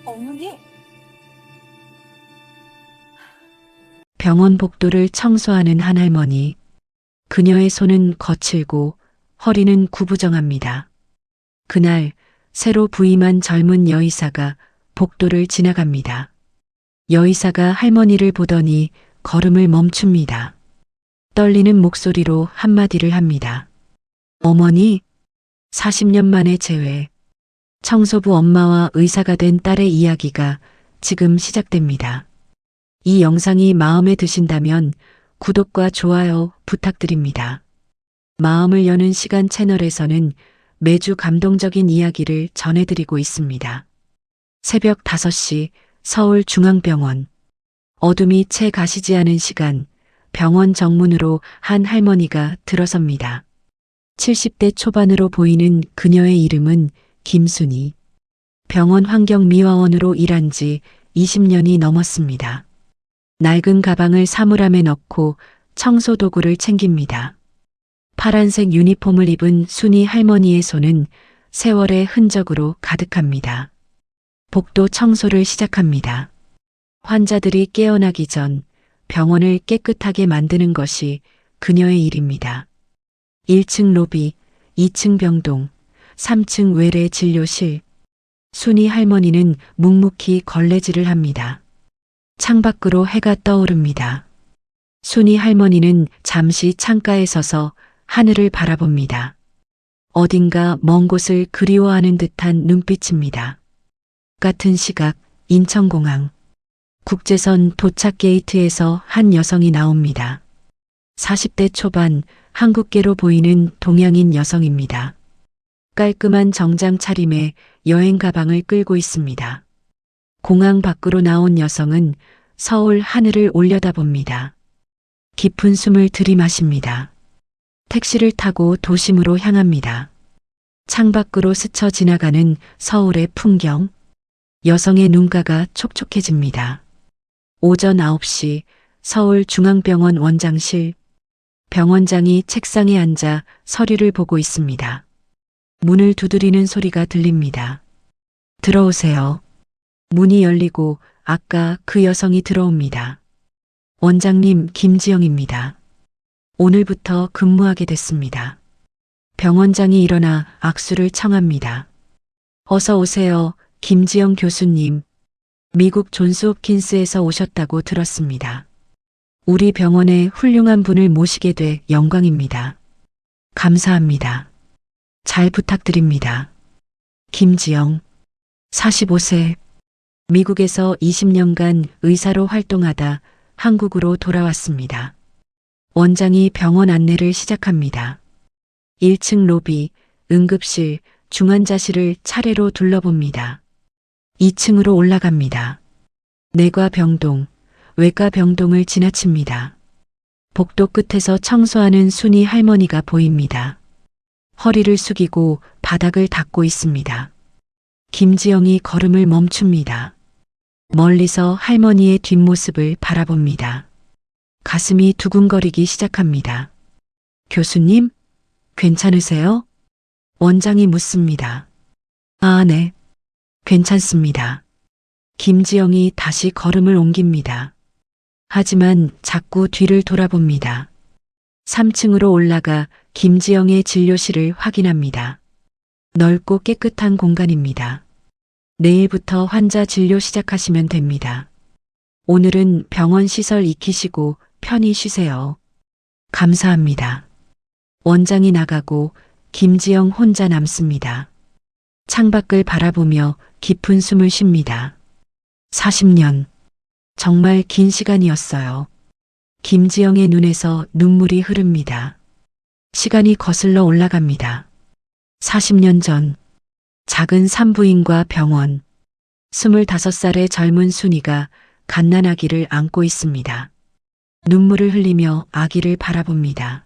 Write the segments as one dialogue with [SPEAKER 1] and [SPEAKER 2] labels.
[SPEAKER 1] 어머니,
[SPEAKER 2] 병원 복도를 청소하는 한 할머니. 그녀의 손은 거칠고 허리는 구부정합니다. 그날 새로 부임한 젊은 여의사가 복도를 지나갑니다. 여의사가 할머니를 보더니 걸음을 멈춥니다. 떨리는 목소리로 한마디를 합니다. 어머니, 40년 만에 재회. 청소부 엄마와 의사가 된 딸의 이야기가 지금 시작됩니다. 이 영상이 마음에 드신다면 구독과 좋아요 부탁드립니다. 마음을 여는 시간 채널에서는 매주 감동적인 이야기를 전해드리고 있습니다. 새벽 5시 서울중앙병원. 어둠이 채 가시지 않은 시간, 병원 정문으로 한 할머니가 들어섭니다. 70대 초반으로 보이는 그녀의 이름은 김순희. 병원 환경미화원으로 일한 지 20년이 넘었습니다. 낡은 가방을 사물함에 넣고 청소 도구를 챙깁니다. 파란색 유니폼을 입은 순이 할머니의 손은 세월의 흔적으로 가득합니다. 복도 청소를 시작합니다. 환자들이 깨어나기 전 병원을 깨끗하게 만드는 것이 그녀의 일입니다. 1층 로비, 2층 병동, 3층 외래 진료실. 순이 할머니는 묵묵히 걸레질을 합니다. 창밖으로 해가 떠오릅니다. 순이 할머니는 잠시 창가에 서서 하늘을 바라봅니다. 어딘가 먼 곳을 그리워하는 듯한 눈빛입니다. 같은 시각 인천공항. 국제선 도착 게이트에서 한 여성이 나옵니다. 40대 초반 한국계로 보이는 동양인 여성입니다. 깔끔한 정장 차림에 여행 가방을 끌고 있습니다. 공항 밖으로 나온 여성은 서울 하늘을 올려다봅니다. 깊은 숨을 들이마십니다. 택시를 타고 도심으로 향합니다. 창밖으로 스쳐 지나가는 서울의 풍경. 여성의 눈가가 촉촉해집니다. 오전 9시 서울중앙병원 원장실. 병원장이 책상에 앉아 서류를 보고 있습니다. 문을 두드리는 소리가 들립니다. 들어오세요. 문이 열리고 아까 그 여성이 들어옵니다. 원장님, 김지영입니다. 오늘부터 근무하게 됐습니다. 병원장이 일어나 악수를 청합니다. 어서 오세요, 김지영 교수님. 미국 존스 홉킨스에서 오셨다고 들었습니다. 우리 병원에 훌륭한 분을 모시게 돼 영광입니다. 감사합니다. 잘 부탁드립니다. 김지영, 45세. 미국에서 20년간 의사로 활동하다 한국으로 돌아왔습니다. 원장이 병원 안내를 시작합니다. 1층 로비, 응급실, 중환자실을 차례로 둘러봅니다. 2층으로 올라갑니다. 내과 병동, 외과 병동을 지나칩니다. 복도 끝에서 청소하는 순이 할머니가 보입니다. 허리를 숙이고 바닥을 닦고 있습니다. 김지영이 걸음을 멈춥니다. 멀리서 할머니의 뒷모습을 바라봅니다. 가슴이 두근거리기 시작합니다. 교수님, 괜찮으세요? 원장이 묻습니다. 아, 네. 괜찮습니다. 김지영이 다시 걸음을 옮깁니다. 하지만 자꾸 뒤를 돌아봅니다. 3층으로 올라가 김지영의 진료실을 확인합니다. 넓고 깨끗한 공간입니다. 내일부터 환자 진료 시작하시면 됩니다. 오늘은 병원 시설 익히시고 편히 쉬세요. 감사합니다. 원장이 나가고 김지영 혼자 남습니다. 창밖을 바라보며 깊은 숨을 쉽니다. 40년. 정말 긴 시간이었어요. 김지영의 눈에서 눈물이 흐릅니다. 시간이 거슬러 올라갑니다. 40년 전, 작은 산부인과 병원. 25살의 젊은 순이가 갓난아기를 안고 있습니다. 눈물을 흘리며 아기를 바라봅니다.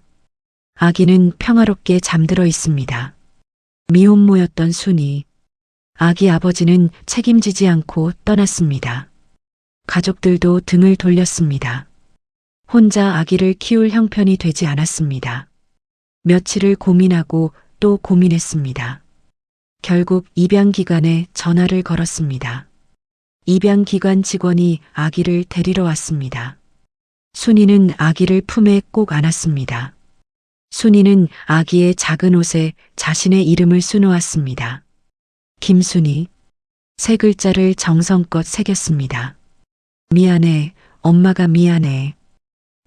[SPEAKER 2] 아기는 평화롭게 잠들어 있습니다. 미혼모였던 순이. 아기 아버지는 책임지지 않고 떠났습니다. 가족들도 등을 돌렸습니다. 혼자 아기를 키울 형편이 되지 않았습니다. 며칠을 고민하고 또 고민했습니다. 결국 입양 기관에 전화를 걸었습니다. 입양기관 직원이 아기를 데리러 왔습니다. 순이는 아기를 품에 꼭 안았습니다. 순이는 아기의 작은 옷에 자신의 이름을 수놓았습니다. 김순이. 세 글자를 정성껏 새겼습니다. 미안해, 엄마가 미안해.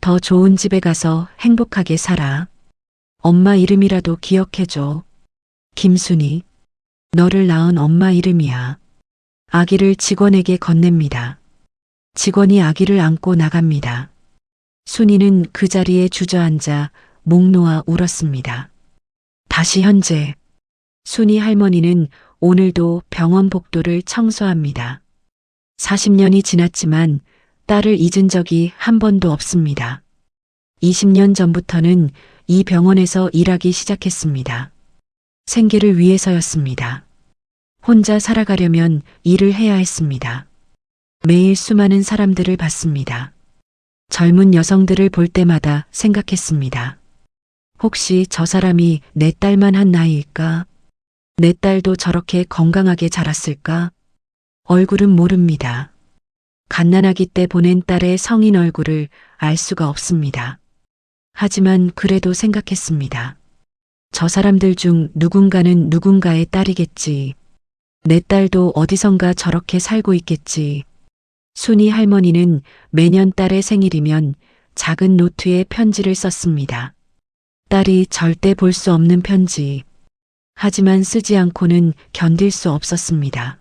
[SPEAKER 2] 더 좋은 집에 가서 행복하게 살아. 엄마 이름이라도 기억해줘. 김순이. 너를 낳은 엄마 이름이야. 아기를 직원에게 건넵니다. 직원이 아기를 안고 나갑니다. 순이는 그 자리에 주저앉아 목 놓아 울었습니다. 다시 현재. 순이 할머니는 오늘도 병원 복도를 청소합니다. 40년이 지났지만 딸을 잊은 적이 한 번도 없습니다. 20년 전부터는 이 병원에서 일하기 시작했습니다. 생계를 위해서였습니다. 혼자 살아가려면 일을 해야 했습니다. 매일 수많은 사람들을 봤습니다. 젊은 여성들을 볼 때마다 생각했습니다. 혹시 저 사람이 내 딸만 한 나이일까? 내 딸도 저렇게 건강하게 자랐을까? 얼굴은 모릅니다. 갓난아기 때 보낸 딸의 성인 얼굴을 알 수가 없습니다. 하지만 그래도 생각했습니다. 저 사람들 중 누군가는 누군가의 딸이겠지. 내 딸도 어디선가 저렇게 살고 있겠지. 순이 할머니는 매년 딸의 생일이면 작은 노트에 편지를 썼습니다. 딸이 절대 볼 수 없는 편지. 하지만 쓰지 않고는 견딜 수 없었습니다.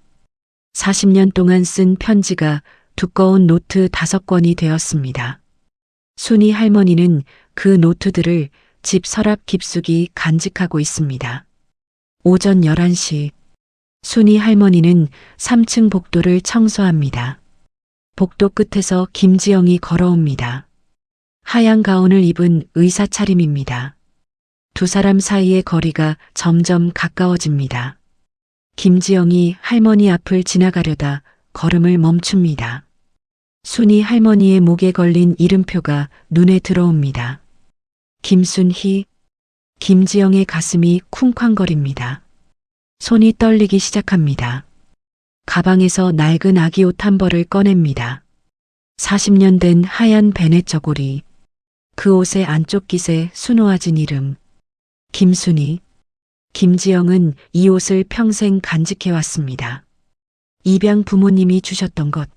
[SPEAKER 2] 40년 동안 쓴 편지가 두꺼운 노트 5권이 되었습니다. 순이 할머니는 그 노트들을 집 서랍 깊숙이 간직하고 있습니다. 오전 11시. 순이 할머니는 3층 복도를 청소합니다. 복도 끝에서 김지영이 걸어옵니다. 하얀 가운을 입은 의사 차림입니다. 두 사람 사이의 거리가 점점 가까워집니다. 김지영이 할머니 앞을 지나가려다 걸음을 멈춥니다. 순이 할머니의 목에 걸린 이름표가 눈에 들어옵니다. 김순희. 김지영의 가슴이 쿵쾅거립니다. 손이 떨리기 시작합니다. 가방에서 낡은 아기 옷 한 벌을 꺼냅니다. 40년 된 하얀 베넷 저고리. 그 옷의 안쪽 깃에 수놓아진 이름. 김순희. 김지영은 이 옷을 평생 간직해왔습니다. 입양 부모님이 주셨던 것.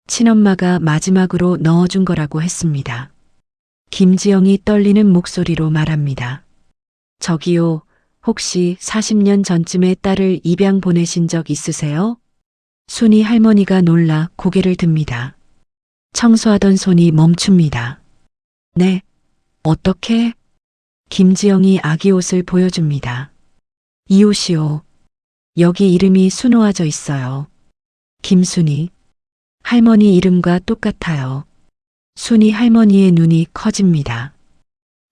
[SPEAKER 2] 친엄마가 마지막으로 넣어준 거라고 했습니다. 김지영이 떨리는 목소리로 말합니다. 저기요, 혹시 40년 전쯤에 딸을 입양 보내신 적 있으세요? 순이 할머니가 놀라 고개를 듭니다. 청소하던 손이 멈춥니다. 네, 어떻게? 김지영이 아기 옷을 보여줍니다. 이 옷이요. 여기 이름이 수놓아져 있어요. 김순이. 할머니 이름과 똑같아요. 순이 할머니의 눈이 커집니다.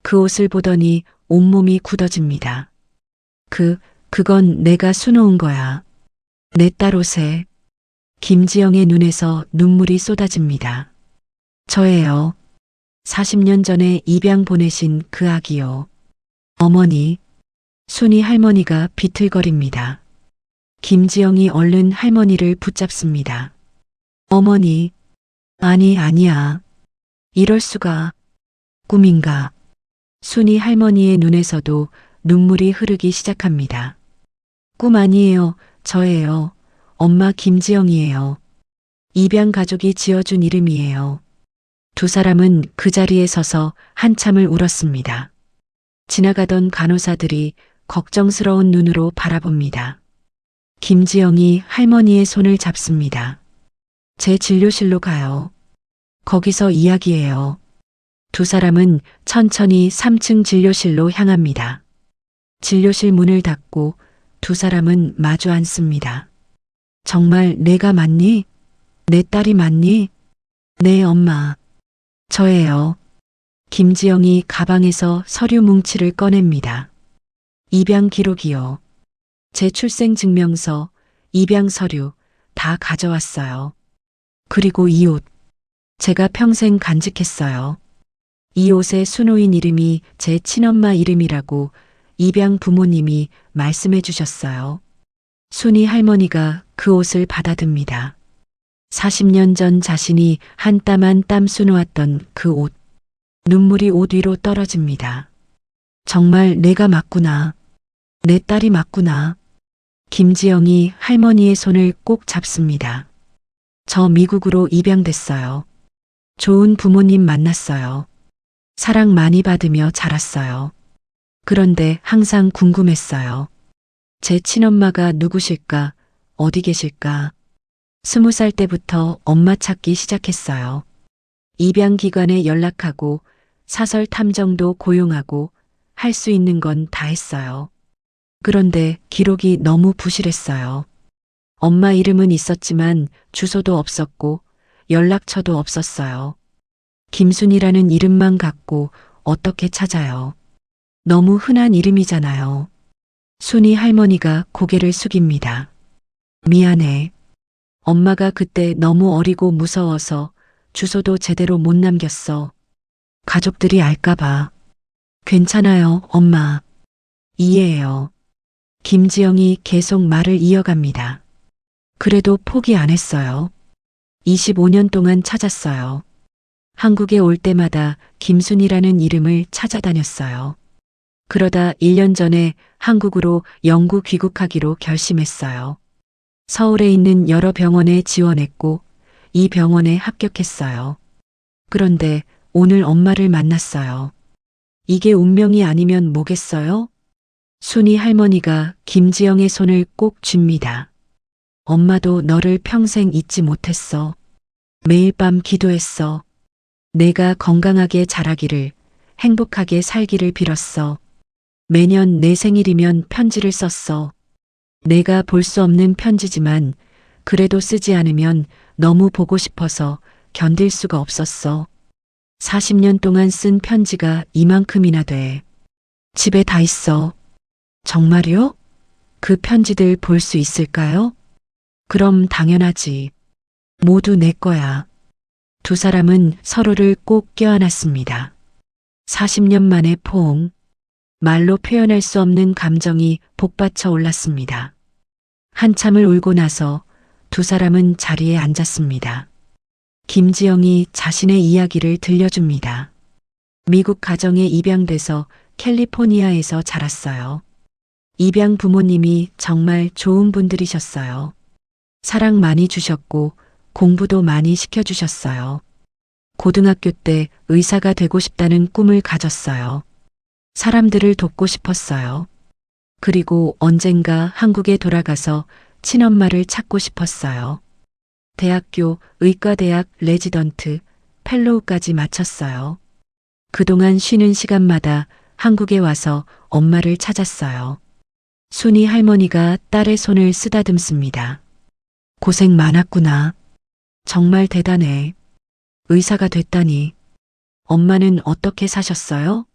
[SPEAKER 2] 그 옷을 보더니 온몸이 굳어집니다. 그건 내가 수놓은 거야. 내 딸 옷에. 김지영의 눈에서 눈물이 쏟아집니다. 저예요. 40년 전에 입양 보내신 그 아기요. 어머니. 순이 할머니가 비틀거립니다. 김지영이 얼른 할머니를 붙잡습니다. 어머니. 아니야. 이럴 수가. 꿈인가. 순이 할머니의 눈에서도 눈물이 흐르기 시작합니다. 꿈 아니에요. 저예요. 엄마 김지영이에요. 입양 가족이 지어준 이름이에요. 두 사람은 그 자리에 서서 한참을 울었습니다. 지나가던 간호사들이 걱정스러운 눈으로 바라봅니다. 김지영이 할머니의 손을 잡습니다. 제 진료실로 가요. 거기서 이야기해요. 두 사람은 천천히 3층 진료실로 향합니다. 진료실 문을 닫고 두 사람은 마주 앉습니다. 정말 내가 맞니? 내 딸이 맞니? 네, 엄마. 저예요. 김지영이 가방에서 서류 뭉치를 꺼냅니다. 입양 기록이요. 제 출생증명서, 입양 서류 다 가져왔어요. 그리고 이 옷. 제가 평생 간직했어요. 이 옷에 수놓인 이름이 제 친엄마 이름이라고 입양 부모님이 말씀해 주셨어요. 순이 할머니가 그 옷을 받아듭니다. 40년 전 자신이 한 땀 한 땀 수놓았던 그 옷. 눈물이 옷 위로 떨어집니다. 정말 내가 맞구나. 내 딸이 맞구나. 김지영이 할머니의 손을 꼭 잡습니다. 저 미국으로 입양됐어요. 좋은 부모님 만났어요. 사랑 많이 받으며 자랐어요. 그런데 항상 궁금했어요. 제 친엄마가 누구실까? 어디 계실까? 20살 때부터 엄마 찾기 시작했어요. 입양기관에 연락하고 사설 탐정도 고용하고 할 수 있는 건 다 했어요. 그런데 기록이 너무 부실했어요. 엄마 이름은 있었지만 주소도 없었고 연락처도 없었어요. 김순이라는 이름만 갖고 어떻게 찾아요? 너무 흔한 이름이잖아요. 순이 할머니가 고개를 숙입니다. 미안해. 엄마가 그때 너무 어리고 무서워서 주소도 제대로 못 남겼어. 가족들이 알까봐. 괜찮아요, 엄마. 이해해요. 김지영이 계속 말을 이어갑니다. 그래도 포기 안 했어요. 25년 동안 찾았어요. 한국에 올 때마다 김순이라는 이름을 찾아다녔어요. 그러다 1년 전에 한국으로 영구 귀국하기로 결심했어요. 서울에 있는 여러 병원에 지원했고 이 병원에 합격했어요. 그런데 오늘 엄마를 만났어요. 이게 운명이 아니면 뭐겠어요? 순이 할머니가 김지영의 손을 꼭 쥡니다. 엄마도 너를 평생 잊지 못했어. 매일 밤 기도했어. 내가 건강하게 자라기를, 행복하게 살기를 빌었어. 매년 내 생일이면 편지를 썼어. 내가 볼 수 없는 편지지만 그래도 쓰지 않으면 너무 보고 싶어서 견딜 수가 없었어. 40년 동안 쓴 편지가 이만큼이나 돼. 집에 다 있어. 정말요? 그 편지들 볼 수 있을까요? 그럼 당연하지. 모두 내 거야. 두 사람은 서로를 꼭 껴안았습니다. 40년 만의 포옹. 말로 표현할 수 없는 감정이 복받쳐 올랐습니다. 한참을 울고 나서 두 사람은 자리에 앉았습니다. 김지영이 자신의 이야기를 들려줍니다. 미국 가정에 입양돼서 캘리포니아에서 자랐어요. 입양 부모님이 정말 좋은 분들이셨어요. 사랑 많이 주셨고 공부도 많이 시켜주셨어요. 고등학교 때 의사가 되고 싶다는 꿈을 가졌어요. 사람들을 돕고 싶었어요. 그리고 언젠가 한국에 돌아가서 친엄마를 찾고 싶었어요. 대학교 의과대학 레지던트 펠로우까지 마쳤어요. 그동안 쉬는 시간마다 한국에 와서 엄마를 찾았어요. 순이 할머니가 딸의 손을 쓰다듬습니다. 고생 많았구나. 정말 대단해. 의사가 됐다니. 엄마는 어떻게 사셨어요?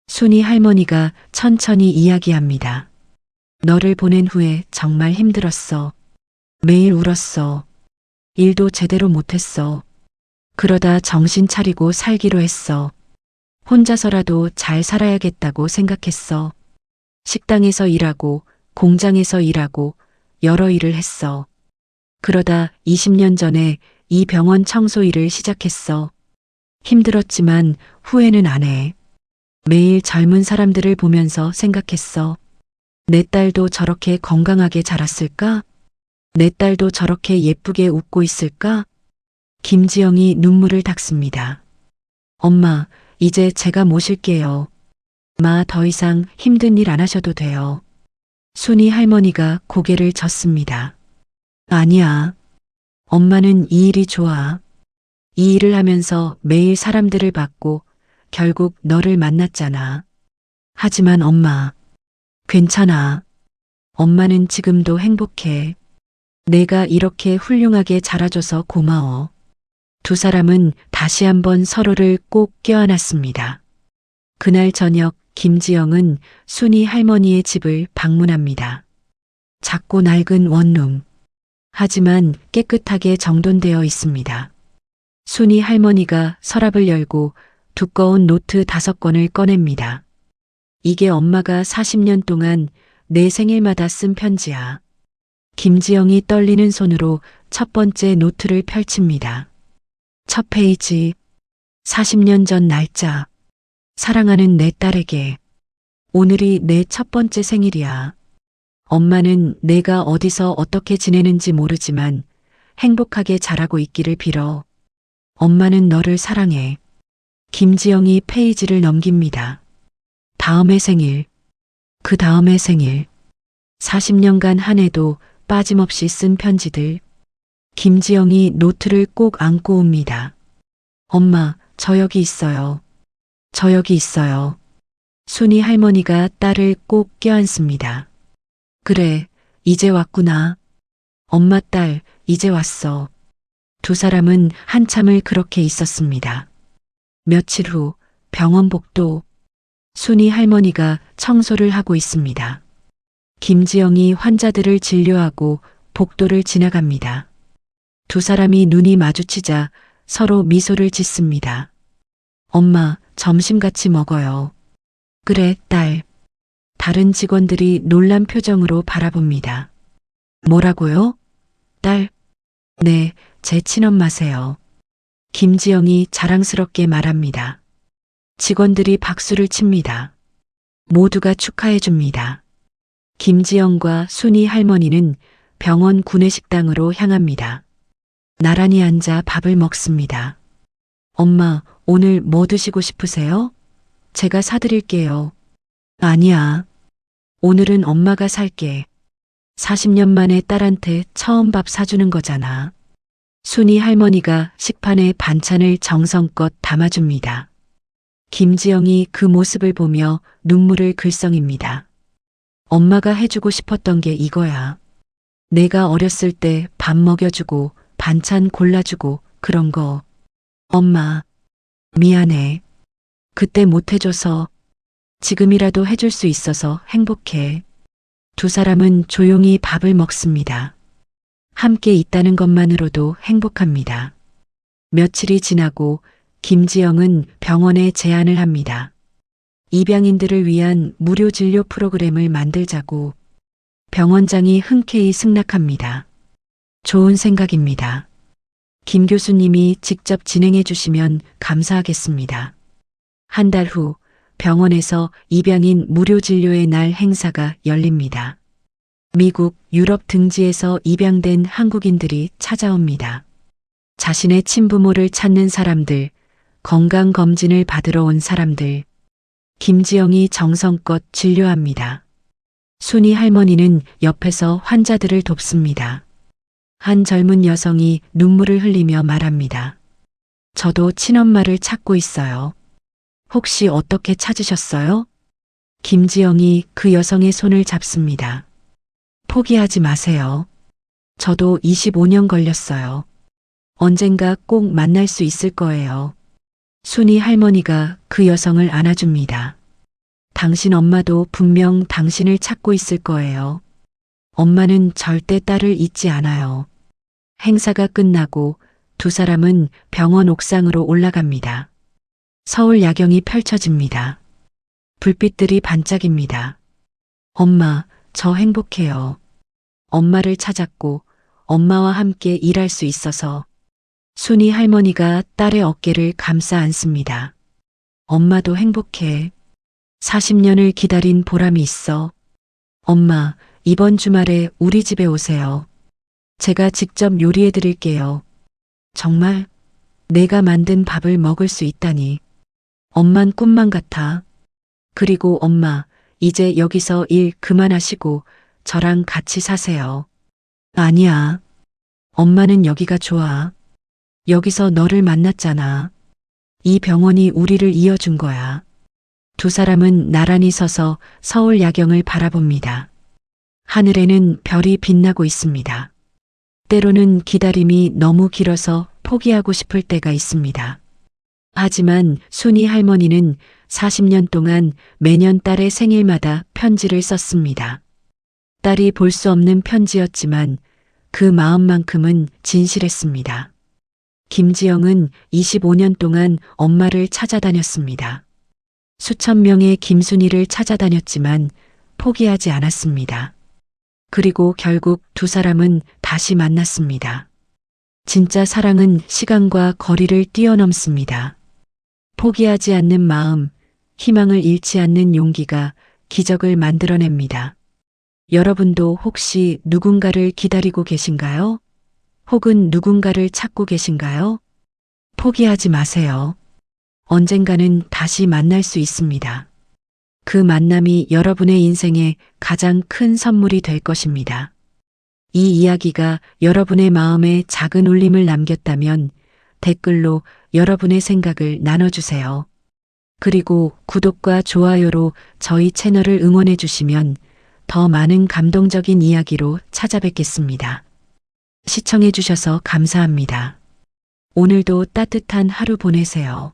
[SPEAKER 2] 순이 할머니가 천천히 이야기합니다. 너를 보낸 후에 정말 힘들었어. 매일 울었어. 일도 제대로 못했어. 그러다 정신 차리고 살기로 했어. 혼자서라도 잘 살아야겠다고 생각했어. 식당에서 일하고 공장에서 일하고 여러 일을 했어. 그러다 20년 전에 이 병원 청소 일을 시작했어. 힘들었지만 후회는 안 해. 매일 젊은 사람들을 보면서 생각했어. 내 딸도 저렇게 건강하게 자랐을까? 내 딸도 저렇게 예쁘게 웃고 있을까? 김지영이 눈물을 닦습니다. 엄마, 이제 제가 모실게요. 마, 더 이상 힘든 일 안 하셔도 돼요. 순이 할머니가 고개를 젓습니다. 아니야. 엄마는 이 일이 좋아. 이 일을 하면서 매일 사람들을 봤고 결국 너를 만났잖아. 하지만 엄마, 괜찮아. 엄마는 지금도 행복해. 내가 이렇게 훌륭하게 자라줘서 고마워. 두 사람은 다시 한번 서로를 꼭 껴안았습니다. 그날 저녁 김지영은 순이 할머니의 집을 방문합니다. 작고 낡은 원룸. 하지만 깨끗하게 정돈되어 있습니다. 순이 할머니가 서랍을 열고 두꺼운 노트 5권을 꺼냅니다. 이게 엄마가 40년 동안 내 생일마다 쓴 편지야. 김지영이 떨리는 손으로 첫 번째 노트를 펼칩니다. 첫 페이지. 40년 전 날짜. 사랑하는 내 딸에게. 오늘이 내 첫 번째 생일이야. 엄마는 내가 어디서 어떻게 지내는지 모르지만 행복하게 자라고 있기를 빌어. 엄마는 너를 사랑해. 김지영이 페이지를 넘깁니다. 다음의 생일. 그 다음의 생일. 40년간 한 해도 빠짐없이 쓴 편지들. 김지영이 노트를 꼭 안고 옵니다. 엄마, 저 여기 있어요. 저 여기 있어요. 순이 할머니가 딸을 꼭 껴안습니다. 그래, 이제 왔구나. 엄마 딸, 이제 왔어. 두 사람은 한참을 그렇게 있었습니다. 며칠 후 병원 복도. 순이 할머니가 청소를 하고 있습니다. 김지영이 환자들을 진료하고 복도를 지나갑니다. 두 사람이 눈이 마주치자 서로 미소를 짓습니다. 엄마, 점심 같이 먹어요. 그래, 딸. 다른 직원들이 놀란 표정으로 바라봅니다. 뭐라고요? 딸. 네, 제 친엄마세요. 김지영이 자랑스럽게 말합니다. 직원들이 박수를 칩니다. 모두가 축하해 줍니다. 김지영과 순이 할머니는 병원 구내식당으로 향합니다. 나란히 앉아 밥을 먹습니다. 엄마, 오늘 뭐 드시고 싶으세요? 제가 사드릴게요. 아니야. 오늘은 엄마가 살게. 40년 만에 딸한테 처음 밥 사주는 거잖아. 순이 할머니가 식판에 반찬을 정성껏 담아줍니다. 김지영이 그 모습을 보며 눈물을 글썽입니다. 엄마가 해주고 싶었던 게 이거야. 내가 어렸을 때 밥 먹여주고 반찬 골라주고 그런 거. 엄마, 미안해. 그때 못 해줘서 지금이라도 해줄 수 있어서 행복해. 두 사람은 조용히 밥을 먹습니다. 함께 있다는 것만으로도 행복합니다. 며칠이 지나고 김지영은 병원에 제안을 합니다. 입양인들을 위한 무료 진료 프로그램을 만들자고. 병원장이 흔쾌히 승낙합니다. 좋은 생각입니다. 김 교수님이 직접 진행해 주시면 감사하겠습니다. 한 달 후 병원에서 입양인 무료 진료의 날 행사가 열립니다. 미국, 유럽 등지에서 입양된 한국인들이 찾아옵니다. 자신의 친부모를 찾는 사람들, 건강검진을 받으러 온 사람들. 김지영이 정성껏 진료합니다. 순이 할머니는 옆에서 환자들을 돕습니다. 한 젊은 여성이 눈물을 흘리며 말합니다. 저도 친엄마를 찾고 있어요. 혹시 어떻게 찾으셨어요? 김지영이 그 여성의 손을 잡습니다. 포기하지 마세요. 저도 25년 걸렸어요. 언젠가 꼭 만날 수 있을 거예요. 순이 할머니가 그 여성을 안아줍니다. 당신 엄마도 분명 당신을 찾고 있을 거예요. 엄마는 절대 딸을 잊지 않아요. 행사가 끝나고 두 사람은 병원 옥상으로 올라갑니다. 서울 야경이 펼쳐집니다. 불빛들이 반짝입니다. 엄마, 저 행복해요. 엄마를 찾았고 엄마와 함께 일할 수 있어서. 순이 할머니가 딸의 어깨를 감싸 안습니다. 엄마도 행복해. 40년을 기다린 보람이 있어. 엄마, 이번 주말에 우리 집에 오세요. 제가 직접 요리해 드릴게요. 정말 내가 만든 밥을 먹을 수 있다니. 엄만 꿈만 같아. 그리고 엄마, 이제 여기서 일 그만하시고 저랑 같이 사세요. 아니야. 엄마는 여기가 좋아. 여기서 너를 만났잖아. 이 병원이 우리를 이어준 거야. 두 사람은 나란히 서서 서울 야경을 바라봅니다. 하늘에는 별이 빛나고 있습니다. 때로는 기다림이 너무 길어서 포기하고 싶을 때가 있습니다. 하지만 순이 할머니는 40년 동안 매년 딸의 생일마다 편지를 썼습니다. 딸이 볼 수 없는 편지였지만 그 마음만큼은 진실했습니다. 김지영은 25년 동안 엄마를 찾아다녔습니다. 수천 명의 김순이를 찾아다녔지만 포기하지 않았습니다. 그리고 결국 두 사람은 다시 만났습니다. 진짜 사랑은 시간과 거리를 뛰어넘습니다. 포기하지 않는 마음, 희망을 잃지 않는 용기가 기적을 만들어냅니다. 여러분도 혹시 누군가를 기다리고 계신가요? 혹은 누군가를 찾고 계신가요? 포기하지 마세요. 언젠가는 다시 만날 수 있습니다. 그 만남이 여러분의 인생의 가장 큰 선물이 될 것입니다. 이 이야기가 여러분의 마음에 작은 울림을 남겼다면 댓글로 여러분의 생각을 나눠주세요. 그리고 구독과 좋아요로 저희 채널을 응원해 주시면 더 많은 감동적인 이야기로 찾아뵙겠습니다. 시청해 주셔서 감사합니다. 오늘도 따뜻한 하루 보내세요.